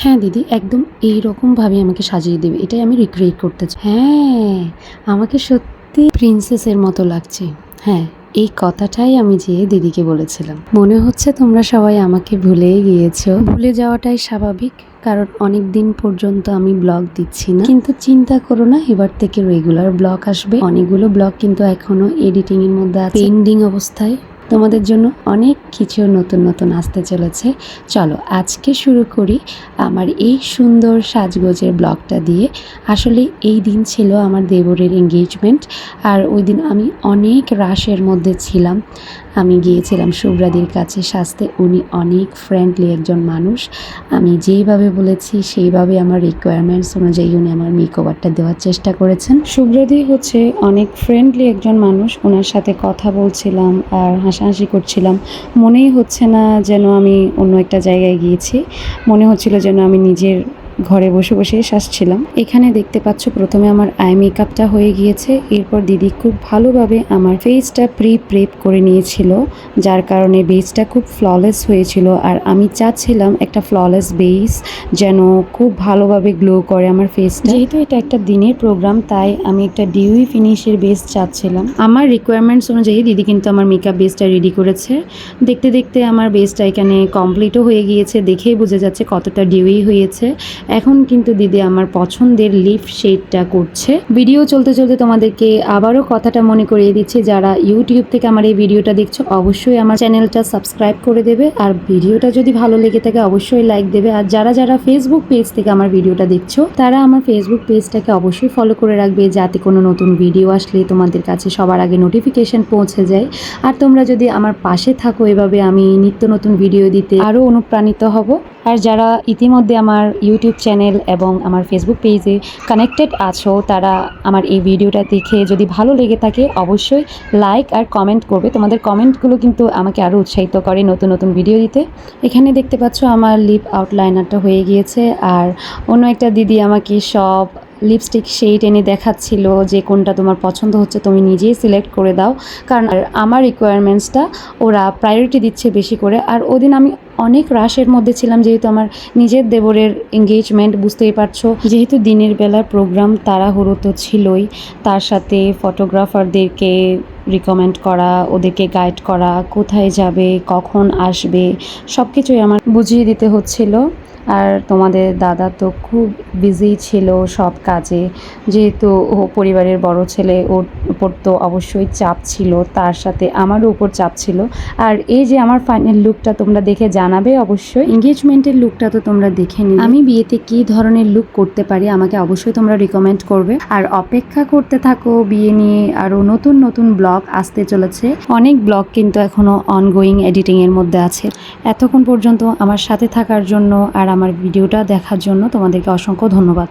হ্যাঁ দিদি, একদম এইরকমভাবে আমাকে সাজিয়ে দেবে, এটাই আমি রিক্রিয়েট করতে চাই। হ্যাঁ, আমাকে সত্যি প্রিন্সেসের মতো লাগছে। হ্যাঁ, এই কথাটাই আমি যেয়ে দিদিকে বলেছিলাম। মনে হচ্ছে তোমরা সবাই আমাকে ভুলেই গিয়েছো। ভুলে যাওয়াটাই স্বাভাবিক, কারণ অনেক দিন পর্যন্ত আমি ব্লগ দিচ্ছি না। কিন্তু চিন্তা করো না, এবার থেকে রেগুলার ব্লগ আসবে। অনেকগুলো ব্লগ কিন্তু এখনো এডিটিং এর মধ্যে আছে, পেন্ডিং অবস্থায়। তোমাদের জন্য অনেক কিছু নতুন নতুন আসতে চলেছে। চলো আজকে শুরু করি আমার এই সুন্দর সাজগোজের ব্লগটা দিয়ে। আসলে এই দিন ছিল আমার দেবরের এঙ্গেজমেন্ট, আর ওই দিন আমি অনেক রাশের মধ্যে ছিলাম। আমি গিয়েছিলাম শুভ্রাদির কাছে সাজতে। উনি অনেক ফ্রেন্ডলি একজন মানুষ। আমি যেইভাবে বলেছি সেইভাবে আমার রিকোয়ারমেন্টস অনুযায়ী উনি আমার মেকওভারটা দেওয়ার চেষ্টা করেছেন। শুভ্রাদি হচ্ছে অনেক ফ্রেন্ডলি একজন মানুষ। ওনার সাথে কথা বলছিলাম আর হাসাহাসি করছিলাম। মনেই হচ্ছে না যেন আমি অন্য একটা জায়গায় গিয়েছি, মনে হচ্ছিল যেন আমি নিজের ঘরে বসে বসে সাজছিলাম। এখানে দেখতে পাচ্ছ প্রথমে আমার আই মেকআপটা হয়ে গিয়েছে, এরপর দিদি খুব ভালোভাবে আমার ফেসটা প্রেপ করে নিয়েছিল, যার কারণে বেসটা খুব ফ্ললেস হয়েছিল। আর আমি চাচ্ছিলাম একটা ফ্ললেস বেস যেন খুব ভালোভাবে গ্লো করে আমার ফেসটা। যেহেতু এটা একটা দিনের প্রোগ্রাম, তাই আমি একটা ডিউই ফিনিশের বেস চাচ্ছিলাম। আমার রিকোয়ারমেন্টস অনুযায়ী দিদি কিন্তু আমার মেকআপ বেসটা রেডি করেছে। দেখতে দেখতে আমার বেসটা এখানে কমপ্লিটও হয়ে গিয়েছে, দেখেই বোঝা যাচ্ছে কতটা ডিউই হয়েছে। এখন কিন্তু দিদি আমার পছন্দের লিপ শেডটা করছে। ভিডিও চলতে চলতে তোমাদেরকে আবারও কথাটা মনে করিয়ে দিচ্ছি, যারা ইউটিউব থেকে আমার এই ভিডিওটা দেখছো অবশ্যই আমার চ্যানেলটা সাবস্ক্রাইব করে দেবে, আর ভিডিওটা যদি ভালো লেগে থাকে অবশ্যই লাইক দেবে। আর যারা যারা ফেসবুক পেজ থেকে আমার ভিডিওটা দেখছো তারা আমার ফেসবুক পেজটাকে অবশ্যই ফলো করে রাখবে, যাতে কোনো নতুন ভিডিও আসলে তোমাদের কাছে সবার আগে নোটিফিকেশন পৌঁছে যায়। আর তোমরা যদি আমার পাশে থাকো, এভাবে আমি নিত্য নতুন ভিডিও দিতে আরও অনুপ্রাণিত হব। আর যারা ইতিমধ্যে আমার ইউটিউব চ্যানেল এবং আমার ফেসবুক পেজে কানেক্টেড আছো, তারা আমার এই ভিডিওটা দেখে যদি ভালো লেগে থাকে অবশ্যই লাইক আর কমেন্ট করবে। তোমাদের কমেন্টগুলো কিন্তু আমাকে আরও উৎসাহিত করে নতুন নতুন ভিডিও দিতে। এখানে দেখতে পাচ্ছ আমার লিপ আউটলাইনারটা হয়ে গিয়েছে, আর অন্য একটা দিদি আমাকে সব লিপস্টিক শেড এনে দেখাচ্ছিল যে কোনটা তোমার পছন্দ হচ্ছে তুমি নিজেই সিলেক্ট করে দাও, কারণ আমার রিকোয়ারমেন্টসটা ওরা প্রায়োরিটি দিচ্ছে বেশি করে। আর ওদিন আমি অনেক রাশের মধ্যে ছিলাম, যেহেতু আমার নিজের দেবরের এঙ্গেজমেন্ট, বুঝতেই পারছো। যেহেতু দিনের বেলার প্রোগ্রাম, তাড়াহুড়ো তো ছিলই, তার সাথে ফটোগ্রাফারদেরকে রিকমেন্ড করা, ওদেরকে গাইড করা, কোথায় যাবে, কখন আসবে, সব কিছুই আমার বুঝিয়ে দিতে হচ্ছিল। আর তোমাদের দাদা তো খুব বিজি ছিল সব কাজে, যেহেতু ও পরিবারের বড় ছেলে, ওর উপর তো অবশ্যই চাপ ছিল, তার সাথে আমারও উপর চাপ ছিল। আর এই যে আমার ফাইনাল লুকটা তোমরা দেখে জানাবে অবশ্যই। এঙ্গেজমেন্টের লুকটা তো তোমরা দেখে নিলে, আমি বিয়েতে কী ধরনের লুক করতে পারি আমাকে অবশ্যই তোমরা রিকমেন্ড করবে। আর অপেক্ষা করতে থাকো, বিয়ে নিয়ে আরও নতুন নতুন ব্লগ আসতে চলেছে। অনেক ব্লগ কিন্তু এখনও অনগোয়িং এডিটিংয়ের মধ্যে আছে। এতক্ষণ পর্যন্ত আমার সাথে থাকার জন্য আর আমার ভিডিওটা দেখার জন্য তোমাদেরকে অসংখ্য ধন্যবাদ।